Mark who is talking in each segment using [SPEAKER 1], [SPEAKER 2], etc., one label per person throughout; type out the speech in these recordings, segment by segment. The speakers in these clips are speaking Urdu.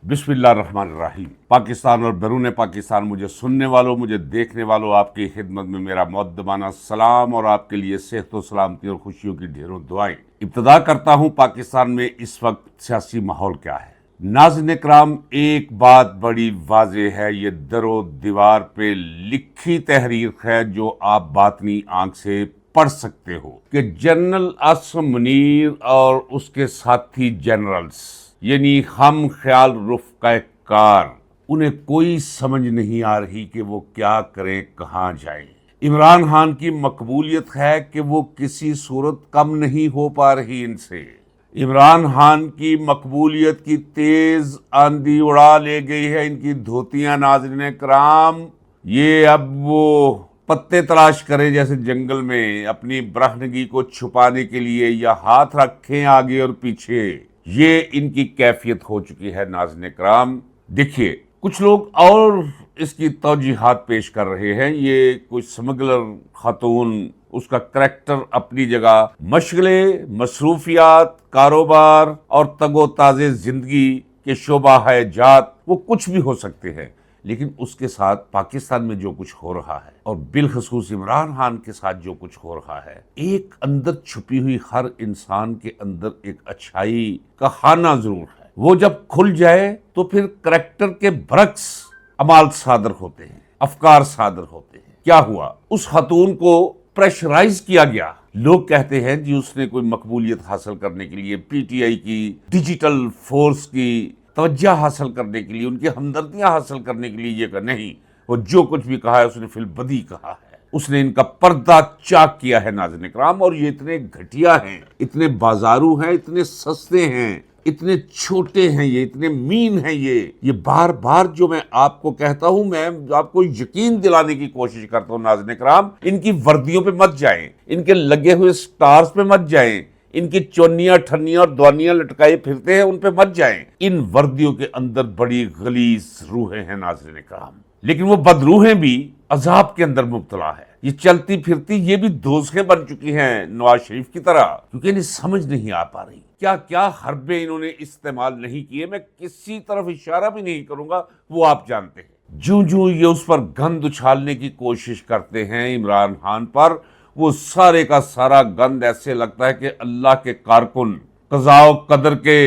[SPEAKER 1] بسم اللہ الرحمن الرحیم۔ پاکستان اور بیرون پاکستان مجھے سننے والوں، مجھے دیکھنے والوں، آپ کی خدمت میں میرا مؤدبانہ سلام اور آپ کے لیے صحت و سلامتی اور خوشیوں کی ڈھیروں دعائیں۔ ابتدا کرتا ہوں، پاکستان میں اس وقت سیاسی ماحول کیا ہے۔ ناظرین اکرام، ایک بات بڑی واضح ہے، یہ در و دیوار پہ لکھی تحریر ہے جو آپ باطنی آنکھ سے پڑھ سکتے ہو کہ جنرل عاصم منیر اور اس کے ساتھی جنرلز یعنی ہم خیال رفقہ کار، انہیں کوئی سمجھ نہیں آ رہی کہ وہ کیا کریں، کہاں جائیں۔ عمران خان کی مقبولیت ہے کہ وہ کسی صورت کم نہیں ہو پا رہی ان سے۔ عمران خان کی مقبولیت کی تیز آندھی اڑا لے گئی ہے ان کی دھوتیاں۔ ناظرین کرام، یہ اب وہ پتے تلاش کریں جیسے جنگل میں اپنی برہنگی کو چھپانے کے لیے، یا ہاتھ رکھیں آگے اور پیچھے، یہ ان کی کیفیت ہو چکی ہے۔ ناظرین کرام دیکھیے، کچھ لوگ اور اس کی توجیحات پیش کر رہے ہیں۔ یہ کوئی سمگلر خاتون، اس کا کریکٹر اپنی جگہ، مشغلے، مصروفیات، کاروبار اور تگ و تاز زندگی کے شعبہ جات وہ کچھ بھی ہو سکتے ہیں، لیکن اس کے ساتھ پاکستان میں جو کچھ ہو رہا ہے اور بالخصوص عمران خان کے ساتھ جو کچھ ہو رہا ہے، ایک اندر چھپی ہوئی ہر انسان کے اندر ایک اچھائی کا خانہ ضرور ہے۔ وہ جب کھل جائے تو پھر کریکٹر کے برعکس اعمال صادر ہوتے ہیں، افکار صادر ہوتے ہیں۔ کیا ہوا؟ اس خاتون کو پریشرائز کیا گیا۔ لوگ کہتے ہیں جی اس نے کوئی مقبولیت حاصل کرنے کے لیے، پی ٹی آئی کی ڈیجیٹل فورس کی توجہ حاصل کرنے کے لیے، ان کی ہمدردیاں حاصل کرنے کے لیے یہ کہ نہیں، وہ جو کچھ بھی کہا ہے اس نے فی البدی کہا ہے، اس نے ان کا پردہ چاک کیا ہے۔ ناظرین اکرام، اور یہ اتنے گھٹیا ہیں، اتنے بازارو ہیں، اتنے سستے ہیں، اتنے چھوٹے ہیں، یہ اتنے مین ہیں۔ یہ بار بار جو میں آپ کو کہتا ہوں، میں آپ کو یقین دلانے کی کوشش کرتا ہوں۔ ناظرین اکرام، ان کی وردیوں پہ مت جائیں، ان کے لگے ہوئے سٹارز پہ مت جائیں، ان کی چونیاں ٹھنیاں اور دوانیاں لٹکائے پھرتے ہیں، ان پہ مت جائیں۔ ان وردیوں کے اندر بڑی غلیظ روحیں ہیں ناظرین کرام، لیکن وہ بدروحیں بھی عذاب کے اندر مبتلا ہے۔ یہ چلتی پھرتی یہ بھی دوزخیں بن چکی ہیں نواز شریف کی طرح، کیونکہ انہیں سمجھ نہیں آ پا رہی کیا کیا حربیں انہوں نے استعمال نہیں کیے۔ میں کسی طرف اشارہ بھی نہیں کروں گا، وہ آپ جانتے ہیں۔ جوں یہ اس پر گند اچھالنے کی کوشش کرتے ہیں عمران خان پر، وہ سارے کا سارا گند ایسے لگتا ہے کہ اللہ کے کارکن، قضاء و قدر کے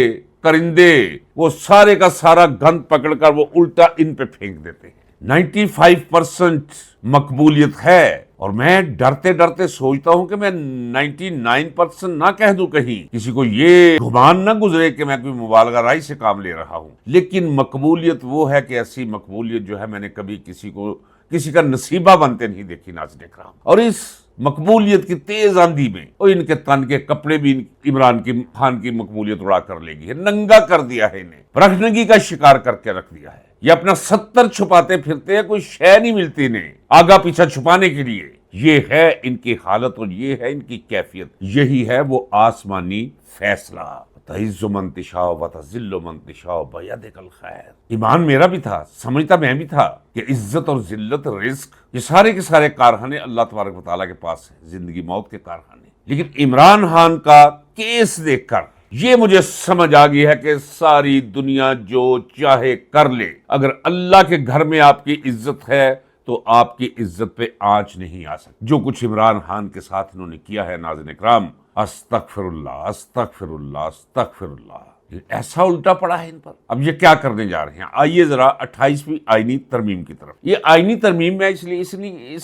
[SPEAKER 1] کرندے، وہ سارے کا سارا گند پکڑ کر وہ الٹا ان پہ پھینک دیتے ہیں۔ 95% مقبولیت ہے، اور میں ڈرتے ڈرتے سوچتا ہوں کہ میں 99% نہ کہہ دوں، کہیں کسی کو یہ گمان نہ گزرے کہ میں کوئی مبالغہ رائی سے کام لے رہا ہوں۔ لیکن مقبولیت وہ ہے کہ ایسی مقبولیت جو ہے میں نے کبھی کسی کا نصیبہ بنتے نہیں دیکھی ناظرین کرام۔ اور اس مقبولیت کی تیز آندھی میں اور ان کے تن کے کپڑے بھی عمران خان کی مقبولیت اڑا کر لے گی ہے، ننگا کر دیا ہے، انہیں برہنگی کا شکار کر کے رکھ دیا ہے۔ یہ اپنا 70 چھپاتے پھرتے ہیں، کوئی شے نہیں ملتی انہیں آگا پیچھا چھپانے کے لیے۔ یہ ہے ان کی حالت اور یہ ہے ان کی کیفیت، یہی ہے وہ آسمانی فیصلہ۔ تعز من تشاء وتذل من تشاء بیدک الخیر۔ ایمان میرا بھی تھا، سمجھتا میں بھی تھا کہ عزت اور ذلت، رزق، یہ سارے کے سارے کارخانے اللہ تبارک و تعالیٰ کے پاس ہیں، زندگی موت کے کارخانے۔ لیکن عمران خان کا کیس دیکھ کر یہ مجھے سمجھ آ گئی ہے کہ ساری دنیا جو چاہے کر لے، اگر اللہ کے گھر میں آپ کی عزت ہے تو آپ کی عزت پہ آنچ نہیں آ سکتی۔ جو کچھ عمران خان کے ساتھ انہوں نے کیا ہے ناظرین اکرام، استغفر اللہ استغفر اللہ استغفر اللہ، ایسا الٹا پڑا ہے ان پر۔ اب یہ کیا کرنے جا رہے ہیں؟ آئیے ذرا 28ویں آئینی ترمیم کی طرف۔ یہ آئینی ترمیم میں اس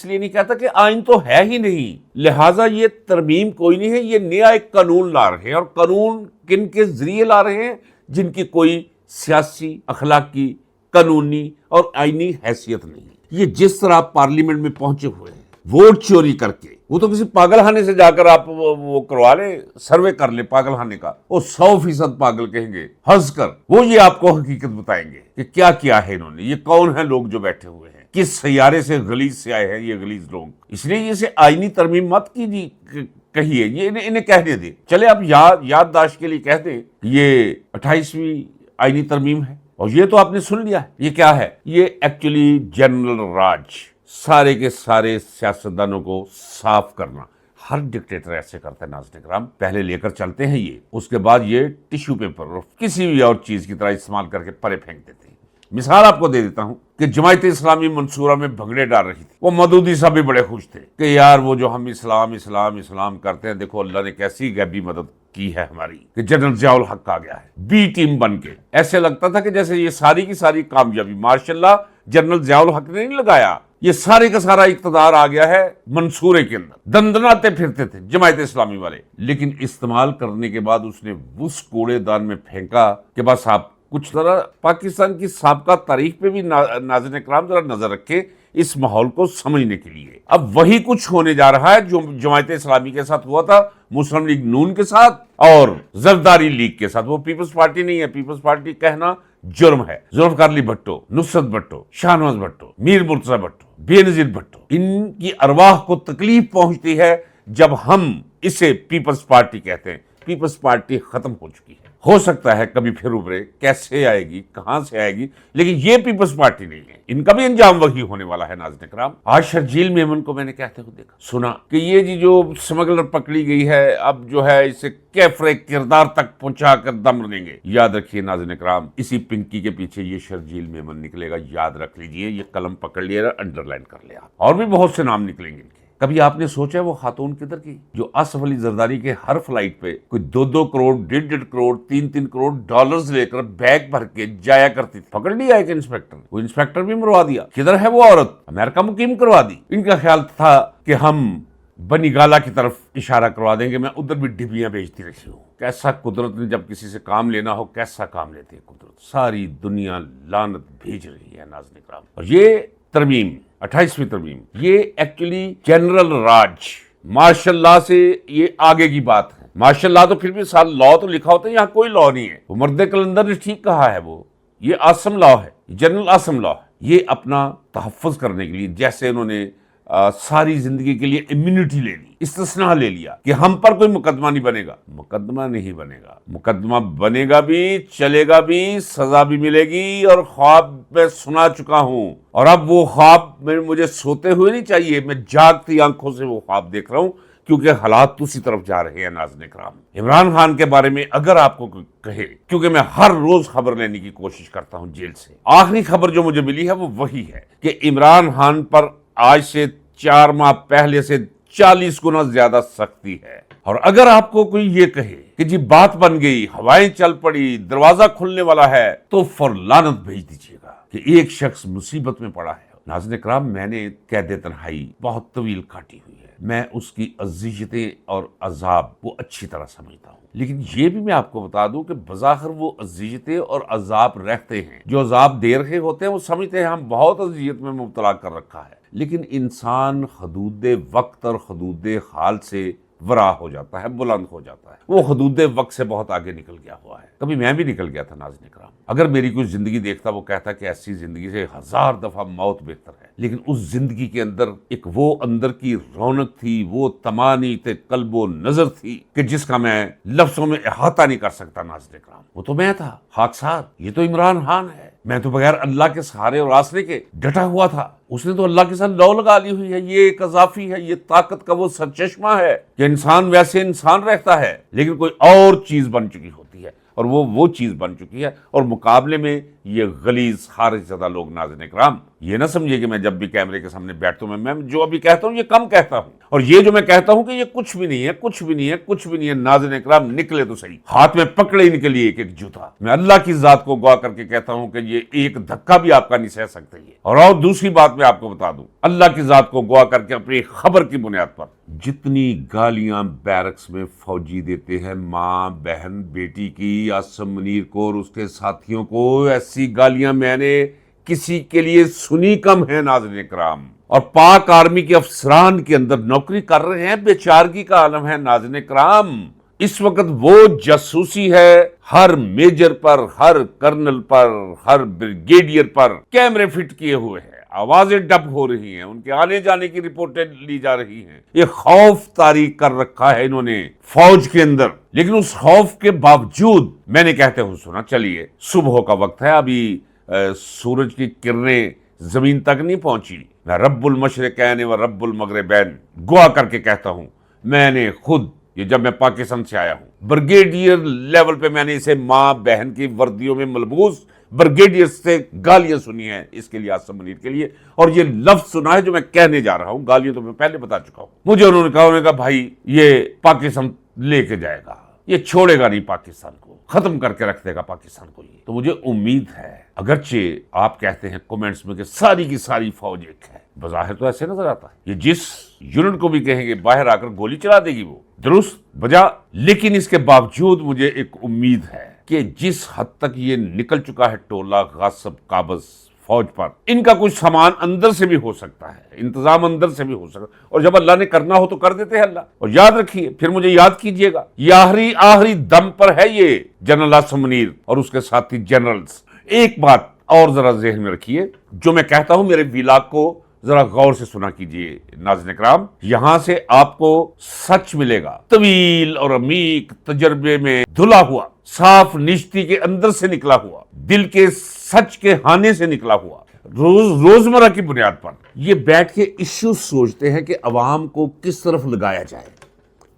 [SPEAKER 1] لیے نہیں کہتا کہ آئین تو ہے ہی نہیں، لہٰذا یہ ترمیم کوئی نہیں ہے، یہ نیا ایک قانون لا رہے ہیں۔ اور قانون کن کے ذریعے لا رہے ہیں؟ جن کی کوئی سیاسی، اخلاقی، قانونی اور آئینی حیثیت نہیں۔ یہ جس طرح پارلیمنٹ میں پہنچے ہوئے ہیں ووٹ چوری کر کے، وہ تو کسی پاگل خانے سے جا کر آپ وہ کروا لیں، سروے کر لیں پاگل خانے کا، وہ 100% پاگل کہیں گے ہنس کر، وہ یہ آپ کو حقیقت بتائیں گے کہ کیا کیا ہے انہوں نے، یہ کون ہیں لوگ جو بیٹھے ہوئے ہیں، کس سیارے سے غلیظ سے آئے ہیں یہ غلیظ لوگ۔ اس لیے اسے آئینی ترمیم مت کیجیے، کہیے یہ انہیں کہنے دیں، چلے اب یادداشت کے لیے کہہ دیں یہ 28ویں آئینی ترمیم ہے۔ اور یہ تو آپ نے سن لیا ہے، یہ کیا ہے؟ یہ ایکچولی جنرل راج، سارے کے سارے سیاستدانوں کو صاف کرنا، ہر ڈکٹیٹر ایسے کرتا ہے ناظرین کرام، پہلے لے کر چلتے ہیں یہ، اس کے بعد یہ ٹیشو پیپر اور کسی بھی اور چیز کی طرح استعمال کر کے پرے پھینک دیتے ہیں۔ مثال آپ کو دے دیتا ہوں کہ جماعت اسلامی منصورہ میں بھنگڑے ڈال رہی تھی، وہ مودودی صاحب بھی بڑے خوش تھے کہ یار وہ جو ہم اسلام اسلام اسلام کرتے ہیں، دیکھو اللہ نے کیسی غیبی مدد کی ہے ہماری، کہ جنرل ضیاء الحق آ گیا ہے بی ٹیم بن کے۔ ایسے لگتا تھا کہ جیسے یہ ساری کی ساری کامیابی ماشاءاللہ جنرل ضیاء الحق نے نہیں لگایا، یہ سارے کا سارا اقتدار آ گیا ہے منصورے کے اندر۔ دندناتے پھرتے تھے جماعت اسلامی والے، لیکن استعمال کرنے کے بعد اس نے اس کوڑے دان میں پھینکا کہ بس آپ کچھ طرح پاکستان کی سابقہ تاریخ پہ بھی ناظرین کرام ذرا نظر رکھے اس ماحول کو سمجھنے کے لیے۔ اب وہی کچھ ہونے جا رہا ہے جو جماعت اسلامی کے ساتھ ہوا تھا، مسلم لیگ نون کے ساتھ اور زرداری لیگ کے ساتھ۔ وہ پیپلز پارٹی نہیں ہے، پیپلز پارٹی کہنا جرم ہے۔ ذوالفقار علی بھٹو، نصرت بھٹو، شاہنواز بھٹو، میر مرتضی بھٹو، بے نظیر بھٹو، ان کی ارواح کو تکلیف پہنچتی ہے جب ہم اسے پیپلز پارٹی کہتے ہیں۔ پیپلز پارٹی ختم ہو چکی ہے، ہو سکتا ہے کبھی پھر ابھرے، کیسے آئے گی کہاں سے آئے گی، لیکن یہ پیپلز پارٹی نہیں ہے۔ ان کا بھی انجام وہی ہونے والا ہے ناظرین کرام۔ آج شرجیل میمن کو میں نے کہتے ہوئے دیکھا سنا کہ یہ جی جو سمگلر پکڑی گئی ہے اب جو ہے اسے کیفر کردار تک پہنچا کر دم دیں گے۔ یاد رکھیے ناظرین کرام، اسی پنکی کے پیچھے یہ شرجیل میمن نکلے گا، یاد رکھ لیجئے، یہ قلم پکڑ لیا، انڈر لائن کر لیا، اور بھی بہت سے نام نکلیں گے ان کے۔ کبھی آپ نے سوچا وہ خاتون کدھر کی جو آصف علی زرداری کے ہر فلائٹ پہ کوئی 2 کروڑ 1.5 کروڑ 3 کروڑ ڈالرز لے کر بیگ بھر کے جایا کرتی تھی؟ پکڑ لیا ایک انسپیکٹر، وہ انسپیکٹر بھی مروا دیا۔ کدھر ہے وہ عورت؟ امریکہ مقیم کروا دی۔ ان کا خیال تھا کہ ہم بنی گالا کی طرف اشارہ کروا دیں گے، میں ادھر بھی ڈبیاں بیچتی رہی ہوں۔ کیسا قدرت نے جب کسی سے کام لینا ہو کیسا کام لیتی ہے قدرت، ساری دنیا لعنت بھیج رہی ہے ناظرین کرام۔ اور یہ ترمیم 28ویں ترمیم، یہ ایکچولی جنرل راج ماشاء اللہ سے یہ آگے کی بات ہے۔ ماشاء اللہ تو پھر بھی سال لا تو لکھا ہوتا ہے، یہاں کوئی لا نہیں ہے۔ وہ مرد کلندر نے ٹھیک کہا ہے، وہ یہ آسم لا ہے، جنرل آسم لا ہے۔ یہ اپنا تحفظ کرنے کے لیے جیسے انہوں نے ساری زندگی کے لیے امیونٹی لے لی، استثناء لے لیا کہ ہم پر کوئی مقدمہ نہیں بنے گا۔ مقدمہ نہیں بنے گا، مقدمہ بنے گا بھی، چلے گا بھی، سزا بھی ملے گی، اور خواب میں سنا چکا ہوں، اور اب وہ خواب میں مجھے سوتے ہوئے نہیں چاہیے، میں جاگتی آنکھوں سے وہ خواب دیکھ رہا ہوں، کیونکہ حالات اسی طرف جا رہے ہیں ناظرین کرام۔ عمران خان کے بارے میں اگر آپ کو کہے، کیونکہ میں ہر روز خبر لینے کی کوشش کرتا ہوں جیل سے، آخری خبر جو مجھے ملی ہے وہ وہی ہے کہ عمران خان پر آج سے 4 ماہ پہلے سے 40 گنا زیادہ سختی ہے۔ اور اگر آپ کو کوئی یہ کہے کہ جی بات بن گئی، ہوائیں چل پڑی، دروازہ کھلنے والا ہے، تو لعنت بھیج دیجیے گا کہ ایک شخص مصیبت میں پڑا ہے۔ ناظرین کرام، میں نے قید تنہائی بہت طویل کاٹی ہوئی ہے، میں اس کی اذیتیں اور عذاب وہ اچھی طرح سمجھتا ہوں، لیکن یہ بھی میں آپ کو بتا دوں کہ بظاہر وہ اذیتیں اور عذاب رہتے ہیں، جو عذاب دے رہے ہوتے ہیں وہ سمجھتے ہیں ہم بہت اذیت میں مبتلا کر رکھا ہے، لیکن انسان حدود وقت اور حدود حال سے ورا ہو جاتا ہے، بلند ہو جاتا ہے، وہ حدود وقت سے بہت آگے نکل گیا ہوا ہے۔ کبھی میں بھی نکل گیا تھا ناظرین کرام، اگر میری کوئی زندگی دیکھتا وہ کہتا کہ ایسی زندگی سے 1000 دفعہ موت بہتر ہے، لیکن اس زندگی کے اندر ایک وہ اندر کی رونق تھی، وہ تمانیت قلب و نظر تھی کہ جس کا میں لفظوں میں احاطہ نہیں کر سکتا ناظرین کرام۔ وہ تو میں تھا خاکسار، یہ تو عمران خان ہے، میں تو بغیر اللہ کے سہارے اور آسرے کے ڈٹا ہوا تھا، اس نے تو اللہ کے ساتھ لو لگا لی ہوئی ہے۔ یہ ایک اضافی ہے، یہ طاقت کا وہ سرچشمہ ہے کہ انسان ویسے انسان رہتا ہے لیکن کوئی اور چیز بن چکی ہوتی ہے، اور وہ چیز بن چکی ہے، اور مقابلے میں یہ غلیظ خارج زدہ لوگ ناظرین کرام، یہ نہ سمجھے کہ میں جب بھی کیمرے کے سامنے بیٹھتا ہوں میں جو ابھی کہتا ہوں یہ کم کہتا ہوں، اور یہ جو میں کہتا ہوں کہ یہ کچھ بھی نہیں ہے، کچھ بھی نہیں ہے، کچھ بھی نہیں ہے، ناظرین کرام نکلے تو صحیح، ہاتھ میں پکڑے ہی نکلی ایک جوتا، میں اللہ کی ذات کو گواہ کر کے کہتا ہوں کہ یہ ایک دھکا بھی آپ کا نہیں سہ سکتے یہ۔ اور دوسری بات میں آپ کو بتا دوں، اللہ کی ذات کو گواہ کر کے اپنی خبر کی بنیاد پر، جتنی گالیاں بیرکس میں فوجی دیتے ہیں ماں بہن بیٹی کی، عاصم منیر کو اور اس کے ساتھیوں کو، ایسی گالیاں میں نے کسی کے لیے سنی کم ہے ناظرین کرام۔ اور پاک آرمی کے افسران کے اندر نوکری کر رہے ہیں، بے چارگی کا عالم ہے ناظرین کرام۔ اس وقت وہ جاسوسی ہے، ہر میجر پر، ہر کرنل پر، ہر بریگیڈیئر پر کیمرے فٹ کیے ہوئے ہیں، آوازیں ڈب ہو رہی ہیں، ان کے آنے جانے کی رپورٹیں لی جا رہی ہیں۔ یہ خوف طاری کر رکھا ہے انہوں نے فوج کے اندر، لیکن اس خوف کے باوجود میں نے کہتے ہوئے سنا، چلیے صبح کا وقت ہے، ابھی سورج کی کرنیں زمین تک نہیں پہنچی، میں رب المشرقین و رب المغربین گواہ کر کے کہتا ہوں میں نے خود یہ جب میں پاکستان سے آیا ہوں برگیڈیئر لیول پہ میں نے اسے ماں بہن کی وردیوں میں ملبوس برگیڈیئر سے گالیاں سنی ہیں اس کے لیے، آصم منیر کے لیے، اور یہ لفظ سنا ہے جو میں کہنے جا رہا ہوں۔ گالیاں تو میں پہلے بتا چکا ہوں۔ مجھے انہوں نے کہا بھائی یہ پاکستان لے کے جائے گا، یہ چھوڑے گا نہیں پاکستان کو، ختم کر کے رکھ دے گا پاکستان کو۔ یہ تو مجھے امید ہے، اگرچہ آپ کہتے ہیں کومنٹس میں کہ ساری کی ساری فوج ایک ہے، بظاہر تو ایسے نظر آتا ہے، یہ جس یونٹ کو بھی کہیں گے باہر آ کر گولی چلا دے گی وہ درست بجا، لیکن اس کے باوجود مجھے ایک امید ہے کہ جس حد تک یہ نکل چکا ہے ٹولہ غاصب قابض فوج پر، ان کا کچھ سامان اندر سے بھی ہو سکتا ہے، انتظام اندر سے بھی ہو سکتا ہے، اور جب اللہ نے کرنا ہو تو کر دیتے ہیں اللہ۔ اور یاد رکھیے، پھر مجھے یاد کیجئے گا، یہ آخری دم پر ہے یہ جنرل آصم منیر اور اس کے ساتھی جنرلز۔ ایک بات اور ذرا ذہن میں رکھیے، جو میں کہتا ہوں میرے ویلاگ کو ذرا غور سے سنا کیجئے ناظرین اکرام، یہاں سے آپ کو سچ ملے گا، طویل اور عمیق تجربے میں دھلا ہوا، صاف نشتی کے اندر سے نکلا ہوا، دل کے سچ کے ہانے سے نکلا ہوا، روزمرہ کی بنیاد پر یہ بیٹھ کے ایشوز سوچتے ہیں کہ عوام کو کس طرف لگایا جائے۔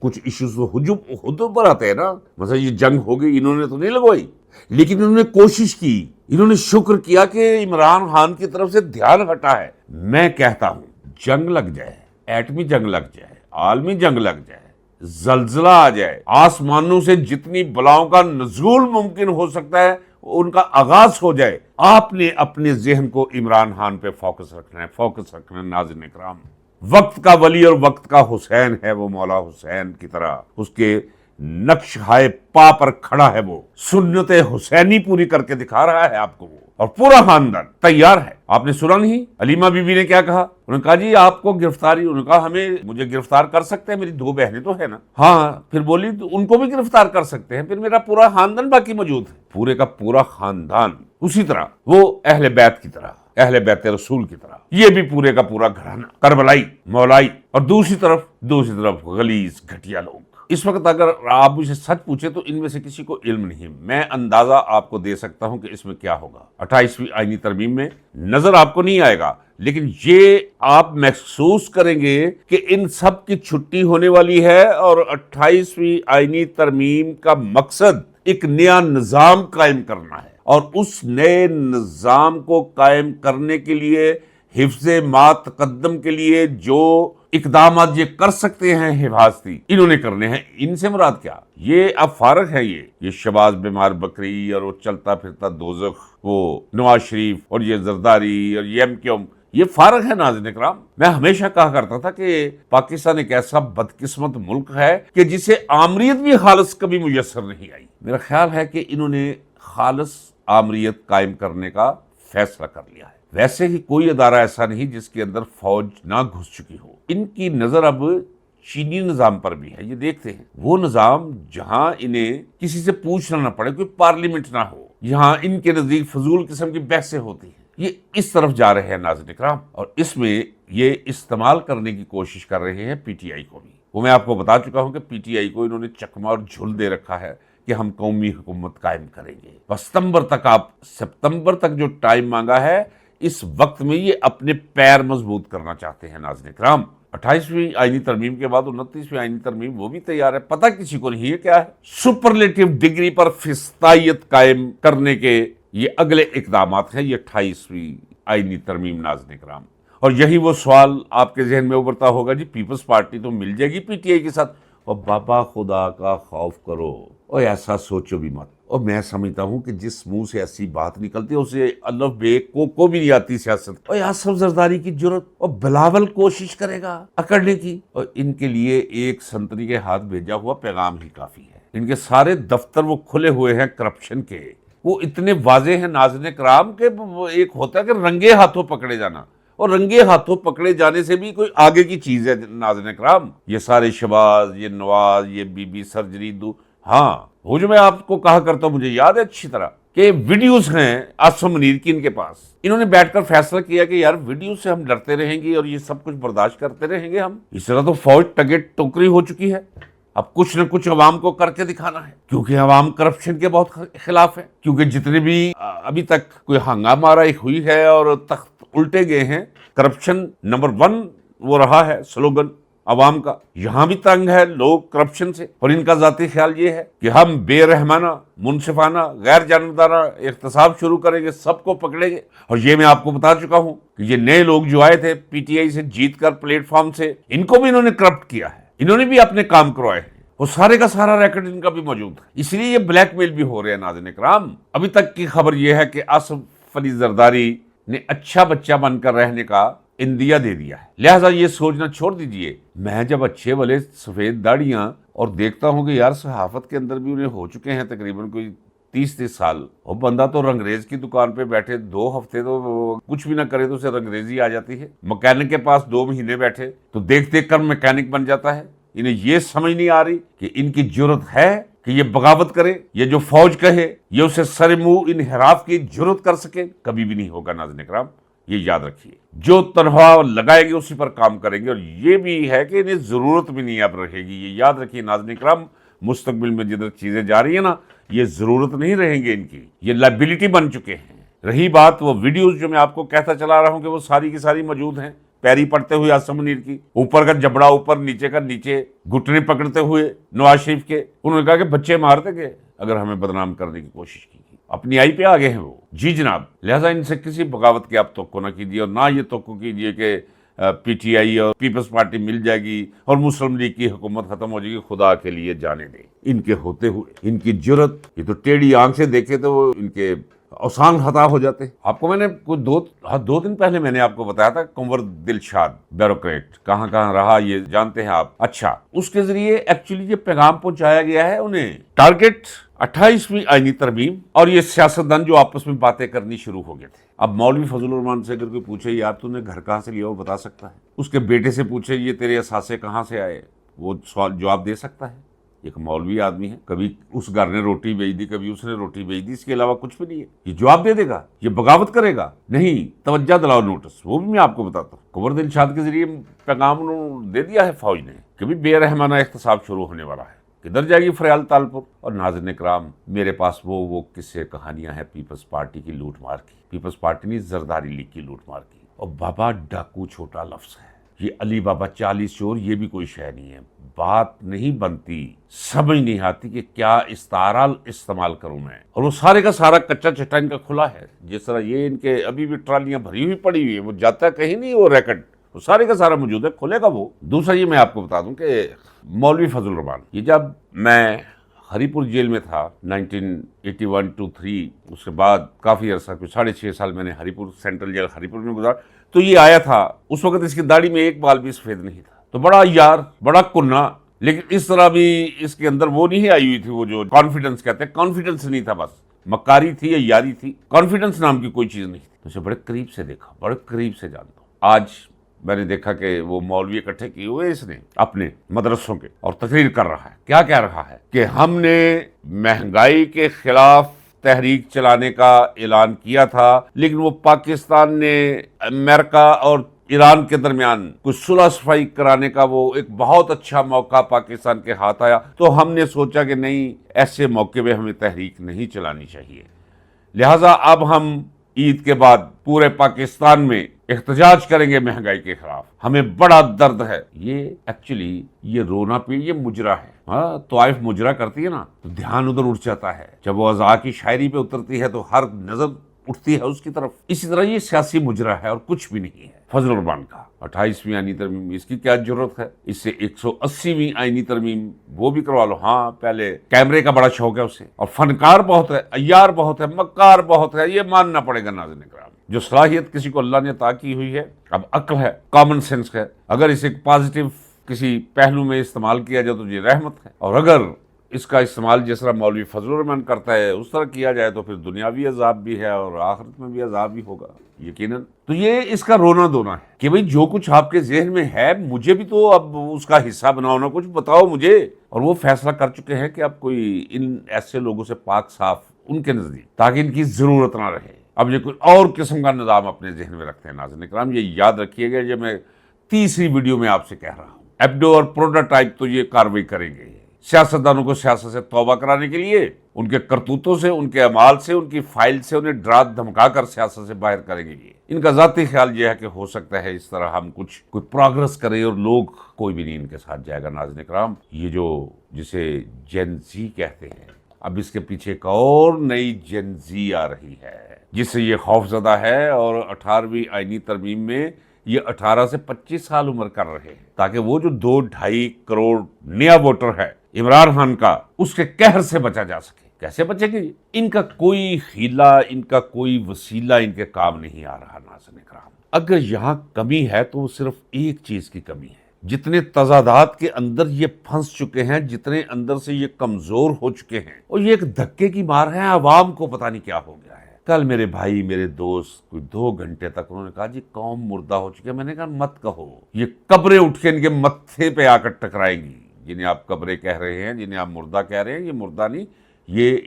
[SPEAKER 1] کچھ ایشوز تو خود پر آتے ہیں نا، مثلا یہ جنگ ہو گئی، انہوں نے تو نہیں لگوائی، لیکن انہوں نے کوشش کی، انہوں نے شکر کیا کہ عمران خان کی طرف سے دھیان ہٹا ہے۔ میں کہتا ہوں جنگ لگ جائے، ایٹمی جنگ لگ جائے، عالمی جنگ لگ جائے، زلزلہ آ جائے، آسمانوں سے جتنی بلاؤں کا نزول ممکن ہو سکتا ہے ان کا آغاز ہو جائے، آپ نے اپنے ذہن کو عمران خان پہ فوکس رکھنا ہے ناظرین اکرام۔ وقت کا ولی اور وقت کا حسین ہے وہ، مولا حسین کی طرح اس کے نقش ہائے پا پر کھڑا ہے وہ، سنت حسینی پوری کر کے دکھا رہا ہے آپ کو وہ، اور پورا خاندان تیار ہے۔ آپ نے سنا نہیں علیمہ بی بی نے کیا کہا؟ انہوں نے کہا جی آپ کو گرفتاری، انہوں نے کہا مجھے گرفتار کر سکتے ہیں، میری 2 بہنیں تو ہیں نا، ہاں، پھر بولی ان کو بھی گرفتار کر سکتے ہیں، پھر میرا پورا خاندان باقی موجود ہے، پورے کا پورا خاندان، اسی طرح وہ اہل بیت کی طرح، اہل بیت رسول کی طرح، یہ بھی پورے کا پورا گھرانہ کربلائی مولائی، اور دوسری طرف غلیظ گھٹیا لوگ۔ اس وقت اگر آپ مجھے سچ پوچھے تو ان میں سے کسی کو علم نہیں، میں اندازہ آپ کو دے سکتا ہوں کہ اس میں کیا ہوگا۔ 28ویں آئینی ترمیم میں نظر آپ کو نہیں آئے گا، لیکن یہ آپ محسوس کریں گے کہ ان سب کی چھٹی ہونے والی ہے، اور 28ویں آئینی ترمیم کا مقصد ایک نیا نظام قائم کرنا ہے، اور اس نئے نظام کو قائم کرنے کے لیے حفظ ما تقدم کے لیے جو اقدامات یہ کر سکتے ہیں حفاظتی، انہوں نے کرنے ہیں۔ ان سے مراد کیا؟ یہ اب فارغ ہے، یہ شباز بیمار بکری اور وہ چلتا پھرتا دوزخ، وہ نواز شریف اور یہ زرداری اور یہ MQM، یہ فارغ ہے ناظرین اکرام۔ میں ہمیشہ کہا کرتا تھا کہ پاکستان ایک ایسا بدقسمت ملک ہے کہ جسے آمریت بھی خالص کبھی میسر نہیں آئی۔ میرا خیال ہے کہ انہوں نے خالص آمریت قائم کرنے کا فیصلہ کر لیا ہے۔ ویسے ہی کوئی ادارہ ایسا نہیں جس کے اندر فوج نہ گھس چکی ہو۔ ان کی نظر اب چینی نظام پر بھی ہے، یہ دیکھتے ہیں وہ نظام جہاں انہیں کسی سے پوچھنا نہ پڑے، کوئی پارلیمنٹ نہ ہو، یہاں ان کے نزدیک فضول قسم کی بحثیں ہوتی ہیں، یہ اس طرف جا رہے ہیں ناظرین اکرام، اور اس میں یہ استعمال کرنے کی کوشش کر رہے ہیں PTI کو بھی۔ وہ میں آپ کو بتا چکا ہوں کہ PTI کو انہوں نے چکما اور جھل دے رکھا ہے کہ ہم قومی حکومت قائم کریں گے، بس ستمبر تک جو ٹائم مانگا ہے، اس وقت میں یہ اپنے پیر مضبوط کرنا چاہتے ہیں ناظرین اکرام۔ 28ویں آئینی ترمیم کے بعد 29ویں آئینی ترمیم وہ بھی تیار ہے، پتہ کسی کو نہیں ہے کیا ہے۔ سپرلیٹو ڈگری پر فسطائیت قائم کرنے کے یہ اگلے اقدامات ہیں، یہ 28ویں آئینی ترمیم ناظرین اکرام۔ اور یہی وہ سوال آپ کے ذہن میں ابھرتا ہوگا، جی پیپلز پارٹی تو مل جائے گی PTI کے ساتھ، اور بابا خدا کا خوف کرو، اور ایسا سوچو بھی مت۔ اور میں سمجھتا ہوں کہ جس منہ سے ایسی بات نکلتی ہے اسے الف بے کو بھی نہیں آتی سیاست۔ اور آصف زرداری کی جرت، اور بلاول کوشش کرے گا اکڑنے کی، اور ان کے لیے ایک سنتری کے ہاتھ بھیجا ہوا پیغام ہی کافی ہے۔ ان کے سارے دفتر وہ کھلے ہوئے ہیں کرپشن کے، وہ اتنے واضح ہیں ناظرین اکرام کہ ایک ہوتا ہے کہ رنگے ہاتھوں پکڑے جانا، اور رنگے ہاتھوں پکڑے جانے سے بھی کوئی آگے کی چیز ہے ناظرین اکرام۔ یہ سارے شباز، یہ نواز، یہ بی سرجری ہاں، وہ جو میں آپ کو کہا کرتا ہوں، مجھے یاد ہے اچھی طرح کہ ویڈیوز ہیں آصم منیر کی ان کے پاس، انہوں نے بیٹھ کر فیصلہ کیا کہ یار ویڈیو سے ہم ڈرتے رہیں گے اور یہ سب کچھ برداشت کرتے رہیں گے ہم، اس طرح تو فوج ٹگٹ ٹوکری ہو چکی ہے، اب کچھ نہ کچھ عوام کو کر کے دکھانا ہے، کیونکہ عوام کرپشن کے بہت خلاف ہے، کیونکہ جتنے بھی ابھی تک کوئی ہنگامہ آرائی ہوئی ہے اور تخت الٹے گئے ہیں، کرپشن نمبر 1 وہ رہا ہے سلوگن، عوام کا یہاں بھی تنگ ہے لوگ کرپشن سے، اور ان کا ذاتی خیال یہ ہے کہ ہم بے رحمانہ، منصفانہ، غیر جانبدارانہ احتساب شروع کریں گے، سب کو پکڑیں گے۔ اور یہ میں آپ کو بتا چکا ہوں کہ یہ نئے لوگ جو آئے تھے پی ٹی آئی سے جیت کر پلیٹ فارم سے، ان کو بھی انہوں نے کرپٹ کیا ہے، انہوں نے بھی اپنے کام کروائے ہیں، وہ سارے کا سارا ریکارڈ ان کا بھی موجود ہے، اس لیے یہ بلیک میل بھی ہو رہے ہیں۔ ناظرین کرام، ابھی تک کی خبر یہ ہے کہ آصف علی زرداری نے اچھا بچہ بن کر رہنے کا اندیہ دے دیا ہے، لہٰذا یہ سوچنا چھوڑ دیجئے۔ میں جب اچھے والے سفید داڑیاں اور دیکھتا ہوں کہ یار صحافت کے اندر بھی انہیں ہو چکے ہیں تقریباً کوئی 30 سال، اور بندہ تو رنگریز کی دکان پہ بیٹھے 2 ہفتے تو کچھ بھی نہ کرے تو اسے رنگریزی آ جاتی ہے، مکینک کے پاس 2 مہینے بیٹھے تو دیکھ دیکھ کر مکینک بن جاتا ہے۔ انہیں یہ سمجھ نہیں آ رہی کہ ان کی جرت ہے کہ یہ بغاوت کرے، یہ جو فوج کہے یہ اسے سر منہ انحراف کی جرت کر سکے، کبھی بھی نہیں ہوگا۔ ناظرین کرام، یہ یاد رکھیے، جو تنخواہ لگائے گی اسی پر کام کریں گے، اور یہ بھی ہے کہ انہیں ضرورت بھی نہیں اب رہے گی، یہ یاد رکھیے ناظرین کرام۔ مستقبل میں جدھر چیزیں جا رہی ہیں نا، یہ ضرورت نہیں رہیں گے ان کی، یہ لائبلٹی بن چکے ہیں۔ رہی بات وہ ویڈیوز جو میں آپ کو کہتا چلا رہا ہوں کہ وہ ساری کی ساری موجود ہیں، پیری پڑتے ہوئے آصم منیر کی، اوپر کا جبڑا اوپر، نیچے کا نیچے، گھٹنے پکڑتے ہوئے نواز شریف کے، انہوں نے کہا کہ بچے مارتے گئے اگر ہمیں بدنام کرنے کی کوشش کی، اپنی آئی پہ آگے ہیں وہ۔ جی جناب، لہٰذا ان سے کسی بغاوت کی آپ توقع نہ کیجیے، اور نہ یہ توقع کیجیے کہ پی ٹی آئی اور پیپلز پارٹی مل جائے گی اور مسلم لیگ کی حکومت ختم ہو جائے گی۔ خدا کے لیے جانے دیں، ان کے ہوتے ہوئے ان کی جرت، یہ تو ٹیڑھی آنکھ سے دیکھے تو وہ ان کے اوسان خطا ہو جاتے۔ آپ کو میں نے کوئی 2 دن پہلے میں نے آپ کو بتایا تھا کنور دلشاد بیوروکریٹ کہاں کہاں رہا، یہ جانتے ہیں آپ۔ اچھا، اس کے ذریعے ایکچولی یہ پیغام پہنچایا گیا ہے انہیں، ٹارگٹ 28ویں آئینی ترمیم، اور یہ سیاستدان جو آپس میں باتیں کرنی شروع ہو گئے تھے۔ اب مولوی فضل الرحمان سے اگر کوئی پوچھے یار تو نے گھر کہاں سے لیا، وہ بتا سکتا ہے۔ اس کے بیٹے سے پوچھے یہ تیرے اثاثے کہاں سے آئے، وہ سوال جواب دے سکتا ہے۔ ایک مولوی آدمی ہے، کبھی اس گھر نے روٹی بیچ دی، کبھی اس نے روٹی بیچ دی، اس کے علاوہ کچھ بھی نہیں ہے۔ یہ جواب دے دے گا، یہ بغاوت کرے گا؟ نہیں، توجہ دلاؤ نوٹس، وہ بھی میں آپ کو بتاتا ہوں۔ کنور دلشاد کے ذریعے پیغام انہوں نے دے دیا ہے فوج نے کہ بھی بے رحمانہ احتساب شروع ہونے والا ہے، کدھر جائے گی فریال تالپور۔ اور ناظرین کرام، میرے پاس وہ قصے کہانیاں ہیں پیپلز پارٹی کی لوٹ مار کی، پیپلز پارٹی نے زرداری لیگ کی لوٹ مار کی۔ اور بابا ڈاکو چھوٹا لفظ ہے، یہ علی بابا 40 چور یہ بھی کوئی شے نہیں ہے، بات نہیں بنتی، سمجھ نہیں آتی کہ کیا استعارال استعمال کروں میں۔ اور وہ سارے کا سارا کچا چٹا ان کا کھلا ہے، جس طرح یہ ان کے ابھی بھی ٹرالیاں بھری ہوئی پڑی ہوئی ہیں، وہ جاتا ہے کہیں نہیں، وہ ریکٹ وہ سارے کا سارا موجود ہے، کھلے گا وہ۔ دوسرا یہ میں آپ کو بتا دوں کہ مولوی فضل الرحمان، یہ جب میں ہری پور جیل میں تھا 1981-3، اس کے بعد کافی عرصہ، کوئی 6.5 سال میں نے ہری پور سینٹرل جیل ہری پور میں گزارا، تو یہ آیا تھا، اس وقت اس کی داڑھی میں ایک بال بھی سفید نہیں تھا، تو بڑا یار، بڑا کنا، لیکن اس طرح بھی اس کے اندر وہ نہیں آئی ہوئی تھی، وہ جو کانفیڈنس کہتے ہیں، کانفیڈنس نہیں تھا، بس مکاری تھی یا یاری تھی، کانفیڈنس نام کی کوئی چیز نہیں تھی۔ اسے بڑے قریب سے دیکھا، بڑے قریب سے جانتا ہوں۔ آج میں نے دیکھا کہ وہ مولوی اکٹھے کیے ہوئے اس نے اپنے مدرسوں کے، اور تقریر کر رہا ہے، کیا کہہ رہا ہے کہ ہم نے مہنگائی کے خلاف تحریک چلانے کا اعلان کیا تھا، لیکن وہ پاکستان نے امریکہ اور ایران کے درمیان کچھ صلح صفائی کرانے کا وہ ایک بہت اچھا موقع پاکستان کے ہاتھ آیا، تو ہم نے سوچا کہ نہیں، ایسے موقع پہ ہمیں تحریک نہیں چلانی چاہیے، لہٰذا اب ہم عید کے بعد پورے پاکستان میں احتجاج کریں گے مہنگائی کے خلاف، ہمیں بڑا درد ہے۔ یہ ایکچولی یہ رونا پی یہ مجرا ہے، ہاں، طائف مجرا کرتی ہے نا تو دھیان ادھر اٹھ جاتا ہے، جب وہ عزا کی شاعری پہ اترتی ہے تو ہر نظر اٹھتی ہے اس کی طرف۔ اسی طرح یہ سیاسی مجرا ہے اور کچھ بھی نہیں ہے فضل الرحمان کا۔ 28ویں آئینی ترمیم، اس کی کیا ضرورت ہے؟ اس سے 180ویں آئینی ترمیم وہ بھی کروا لو۔ ہاں، پہلے کیمرے کا بڑا شوق ہے اسے، اور فنکار بہت ہے، عیار بہت ہے، مکار بہت ہے، یہ ماننا پڑے گا ناظرین کرام۔ جو صلاحیت کسی کو اللہ نے عطا کی ہوئی ہے، اب عقل ہے، کامن سینس ہے، اگر اسے پازیٹیو کسی پہلو میں استعمال کیا جائے تو یہ رحمت ہے، اور اگر اس کا استعمال جس طرح مولوی فضل الرحمان کرتا ہے اس طرح کیا جائے تو پھر دنیاوی عذاب بھی ہے اور آخرت میں بھی عذاب بھی ہوگا یقیناً۔ تو یہ اس کا رونا دھونا ہے کہ بھئی جو کچھ آپ کے ذہن میں ہے مجھے بھی تو اب اس کا حصہ بناؤ، نہ کچھ بتاؤ مجھے۔ اور وہ فیصلہ کر چکے ہیں کہ اب کوئی ان ایسے لوگوں سے پاک صاف ان کے نزدیک، تاکہ ان کی ضرورت نہ رہے، اب یہ کوئی اور قسم کا نظام اپنے ذہن میں رکھتے ہیں۔ ناظرین کرام، یہ یاد رکھیے گا، یہ میں تیسری ویڈیو میں آپ سے کہہ رہا ہوں، ایبڈو اور پروٹوٹائپ تو یہ کارروائی کریں گے، سیاستدانوں کو سیاست سے توبہ کرانے کے لیے ان کے کرتوتوں سے، ان کے اعمال سے، ان کی فائل سے انہیں ڈرا دھمکا کر سیاست سے باہر کریں گے. ان کا ذاتی خیال یہ ہے کہ ہو سکتا ہے اس طرح ہم کوئی پروگرس کریں، اور لوگ کوئی بھی نہیں ان کے ساتھ جائے گا. ناظرین کرام، یہ جسے جین زی کہتے ہیں، اب اس کے پیچھے ایک اور نئی جین زی آ رہی ہے جس سے یہ خوف زدہ ہے، اور 18ویں آئینی ترمیم میں یہ 18 سے 25 سال عمر کر رہے ہیں، تاکہ وہ جو 2-2.5 کروڑ نیا ووٹر ہے عمران خان کا، اس کے قہر سے بچا جا سکے. کیسے بچے گی؟ ان کا کوئی حیلہ، ان کا کوئی وسیلہ ان کے کام نہیں آ رہا. ناظرین کرام، اگر یہاں کمی ہے تو صرف ایک چیز کی کمی ہے. جتنے تضادات کے اندر یہ پھنس چکے ہیں، جتنے اندر سے یہ کمزور ہو چکے ہیں، اور یہ ایک دھکے کی مار ہے. عوام کو پتہ نہیں کیا ہو گیا ہے. کل میرے بھائی، میرے دوست، کوئی 2 گھنٹے تک انہوں نے کہا جی قوم مردہ ہو چکی ہے. میں نے کہا مت کہو، یہ قبریں اٹھ کے ان کے متھے پہ آ کر ٹکرائیں گی. جنہیں آپ قبریں کہہ رہے ہیں، جنہیں آپ مردہ کہہ رہے ہیں، یہ مردہ نہیں، یہ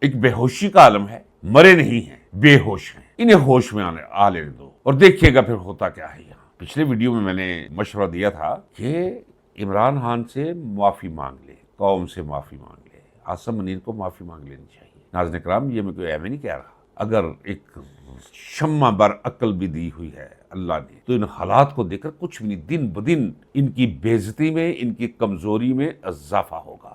[SPEAKER 1] ایک بے ہوشی کا عالم ہے. مرے نہیں ہیں، بے ہوش ہیں. انہیں ہوش میں آ لینے دو، اور دیکھیے گا پھر ہوتا کیا ہے. یہاں پچھلے ویڈیو میں نے مشورہ دیا تھا کہ عمران خان سے معافی مانگ لے، قوم سے معافی مانگ لے، عاصم منیر کو معافی مانگ لینی چاہیے. ناظرین کرام، یہ میں کوئی ایم نہیں کہہ رہا. اگر ایک شمع بر عقل بھی دی ہوئی ہے اللہ نے، تو ان حالات کو دیکھ کر کچھ بھی نہیں، دن بدن ان کی بے عزتی میں، ان کی کمزوری میں اضافہ ہوگا.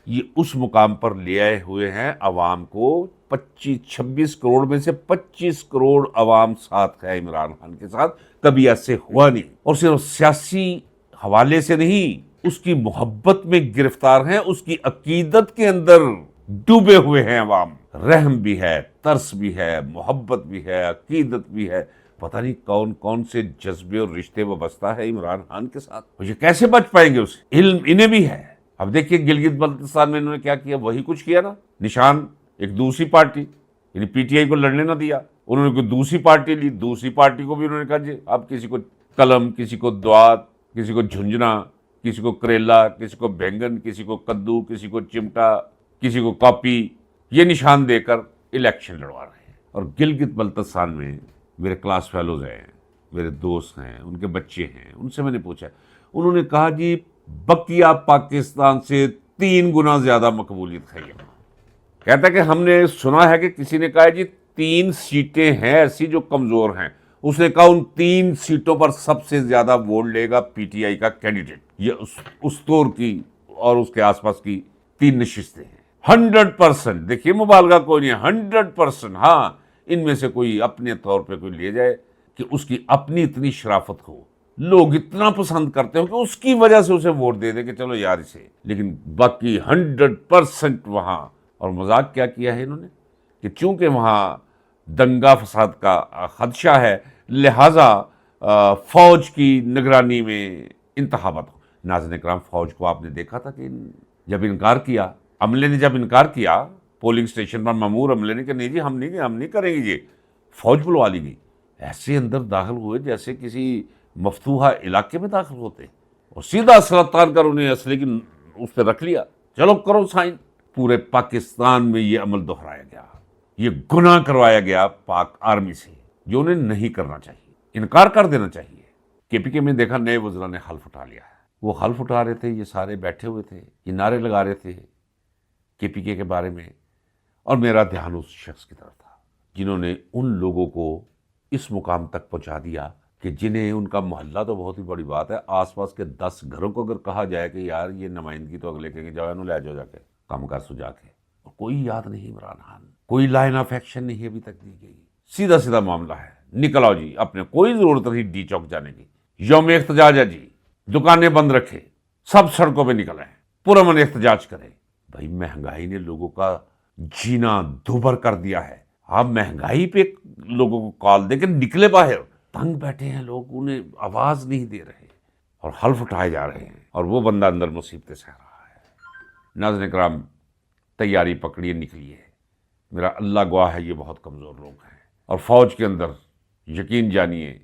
[SPEAKER 1] یہ اس مقام پر لے آئے ہوئے ہیں عوام کو. 26 کروڑ میں سے 25 کروڑ عوام ساتھ ہے عمران خان کے ساتھ. کبھی ایسے ہوا نہیں. اور صرف سیاسی حوالے سے نہیں، اس کی محبت میں گرفتار ہیں، اس کی عقیدت کے اندر ڈوبے ہوئے ہیں عوام. رحم بھی ہے، ترس بھی ہے، محبت بھی ہے، عقیدت بھی ہے. پتہ نہیں کون کون سے جذبے اور رشتے وابستہ ہے عمران خان کے ساتھ. اور یہ کیسے بچ پائیں گے اسے؟ علم انہیں بھی ہے. اب دیکھیے گلگت بلتستان میں انہوں نے کیا کیا، وہی کچھ کیا نا. نشان ایک دوسری پارٹی، یعنی پی ٹی آئی کو لڑنے نہ دیا. انہوں نے کوئی دوسری پارٹی لی، دوسری پارٹی کو بھی انہوں نے کہا جی اب کسی کو قلم، کسی کو دوات، کسی کو جھنجھنا، کسی کو کریلا، کسی کو بینگن، کسی کو کدو، کسی کو چمٹا، کسی کو کاپی، یہ نشان دے کر الیکشن لڑوا رہے ہیں. اور گلگت بلتستان میں میرے کلاس فیلوز ہیں، میرے دوست ہیں، ان کے بچے ہیں. ان سے میں نے پوچھا، انہوں نے کہا جی بقیہ پاکستان سے 3 گنا زیادہ مقبولیت ہے یہاں. کہتا ہے کہ ہم نے سنا ہے کہ کسی نے کہا جی 3 سیٹیں ہیں ایسی جو کمزور ہیں. اس نے کہا ان 3 سیٹوں پر سب سے زیادہ ووٹ لے گا پی ٹی آئی کا کینڈیڈیٹ. یہ استور کی اور اس کے آس پاس کی 3 نشستیں ہیں. 100%، دیکھیے مبالغہ کوئی نہیں، 100%. ہاں، ان میں سے کوئی اپنے طور پہ کوئی لے جائے کہ اس کی اپنی اتنی شرافت ہو، لوگ اتنا پسند کرتے ہو کہ اس کی وجہ سے اسے ووٹ دے دے کہ چلو یار اسے. لیکن باقی 100% وہاں. اور مذاق کیا کیا ہے انہوں نے کہ چونکہ وہاں دنگا فساد کا خدشہ ہے، لہٰذا فوج کی نگرانی میں انتخابات ہو. ناظرین کرام، فوج کو آپ نے دیکھا تھا کہ جب انکار کیا، عملے نے جب انکار کیا، پولنگ اسٹیشن پر مامور عملے نے کہ نہیں جی ہم نہیں کریں گے، یہ فوج بلوا لی گئی. ایسے اندر داخل ہوئے جیسے کسی مفتوحہ علاقے میں داخل ہوتے، اور سیدھا اسلحہ تان کر انہیں اسلحے کی اس پہ رکھ لیا، چلو کرو سائن. پورے پاکستان میں یہ عمل دہرایا گیا، یہ گناہ کروایا گیا پاک آرمی سے، جو انہیں نہیں کرنا چاہیے، انکار کر دینا چاہیے. کے پی کے میں دیکھا نئے وزراء نے حلف اٹھا لیا ہے. وہ حلف اٹھا رہے تھے، یہ سارے بیٹھے ہوئے تھے، یہ نعرے لگا رہے تھے کے پی کے بارے میں. اور میرا دھیان اس شخص کی طرف تھا جنہوں نے ان لوگوں کو اس مقام تک پہنچا دیا کہ جنہیں ان کا محلہ تو بہت ہی بڑی بات ہے، آس پاس کے 10 گھروں کو اگر کہا جائے کہ یار یہ نمائندگی تو اگلے کہیں گے جاؤ انہوں لے جاؤ جا کے کام کر سو جا کے. اور کوئی یاد نہیں عمران خان، کوئی لائن آف ایکشن نہیں ابھی تک دی گئی. سیدھا معاملہ ہے، نکل آؤ جی، اپنے کوئی ضرورت نہیں ڈی چوک جانے کی. یوم احتجاج ہے جی، دکانیں بند رکھے، سب سڑکوں پہ نکل آئے، پرامن احتجاج کریں. بھائی مہنگائی نے لوگوں کا جینا دوبھر کر دیا ہے. آپ مہنگائی پہ لوگوں کو کال دے کے نکلے باہر، تنگ بیٹھے ہیں لوگ، انہیں آواز نہیں دے رہے اور حلف اٹھائے جا رہے ہیں، اور وہ بندہ اندر مصیبتیں سہ رہا ہے. ناظرین کرام، تیاری پکڑیے، نکلیے. میرا اللہ گواہ ہے یہ بہت کمزور لوگ ہیں، اور فوج کے اندر یقین جانیے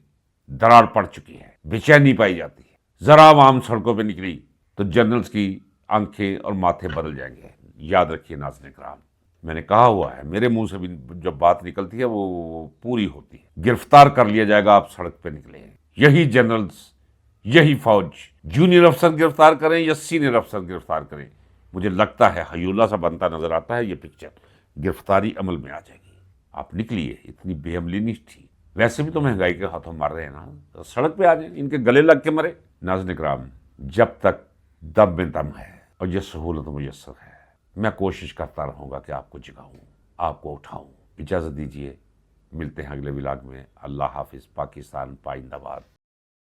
[SPEAKER 1] دراڑ پڑ چکی ہے، بے چینی پائی جاتی ہے. ذرا عوام سڑکوں پہ نکلی تو جنرلز کی آنکھیں اور ماتھے بدل جائیں گے. یاد رکھیے ناظرین کرام، میں نے کہا ہوا ہے، میرے منہ سے بھی جب بات نکلتی ہے وہ پوری ہوتی ہے. گرفتار کر لیا جائے گا، آپ سڑک پہ نکلے ہیں. یہی جنرلز، یہی فوج، جونیئر افسر گرفتار کریں یا سینئر افسر گرفتار کریں، مجھے لگتا ہے حیولہ سا بنتا نظر آتا ہے یہ پکچر، گرفتاری عمل میں آ جائے گی۔ آپ نکلیے، اتنی بے عملی نہیں تھی، ویسے بھی تو مہنگائی کے ہاتھوں مر رہے ہیں نا، تو سڑک پہ آ جائیں، ان کے گلے لگ کے مرے۔ ناظرین کرام، جب تک دم میں دم ہے اور یہ سہولت میسر ہے، میں کوشش کرتا رہوں گا کہ آپ کو جگاؤں، آپ کو اٹھاؤں۔ اجازت دیجیے، ملتے ہیں اگلے ولاگ میں۔ اللہ حافظ۔ پاکستان پائندہ باد۔